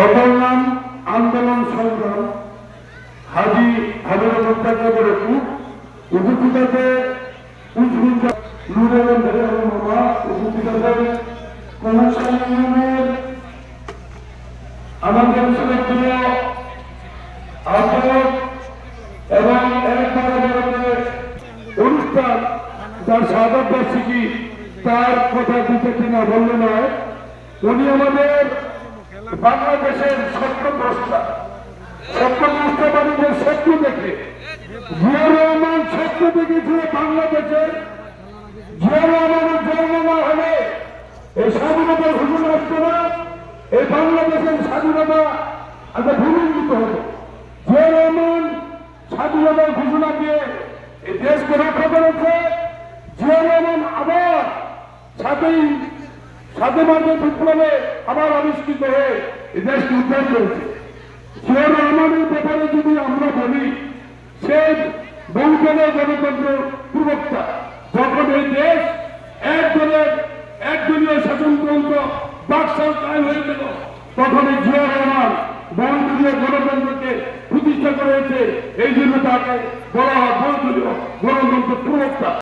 অবর্ণাম আন্দোলন সংগ্রাম হাজি হাবিবুর মুস্তাকের উপস্থিততে উপস্থিততে আমাদের শ্রদ্ধেয় আহ্বায়ক এবং অনুষ্ঠান যার শাহাদাত বার্ষিকী তার কথা দিতে কিনা বললে নয়, উনি আমাদের বাংলাদেশের স্বপ্নদ্রষ্টা মানুষের স্বপ্ন দেখে জিয়া রহমান স্বপ্ন দেখেছিল বাংলাদেশের জিয়া রহমানের জন্ম না হলে এই স্বাধীনতার ঘোষণা আসতো না, এই বাংলাদেশের স্বাধীনতা আগে ভূমিষ্ঠিত হতো। জিয়া রহমান স্বাধীনতার ঘোষণা দিয়ে এই দেশকে রক্ষা করেছে। জিয়া রহমান আবার সাথে মাঝে বিপ্লবে আবার আবিষ্কৃত হয়ে এই দেশকে উদ্ধার করেছে। জিয়া রহমানের ব্যাপারে যদি আমরা বলি, সে বহুদলীয় গণতন্ত্র প্রবক্তা। যখন এই দেশ একদলীয় শাসনতন্ত্র বাকশাল কায়েম হয়ে গেল, তখন এই জিয়া রহমান বহুদলীয় গণতন্ত্রকে প্রতিষ্ঠা করেছে। এই জন্য তাকে বলা হয় বহুদলীয় গণতন্ত্র প্রবক্তা।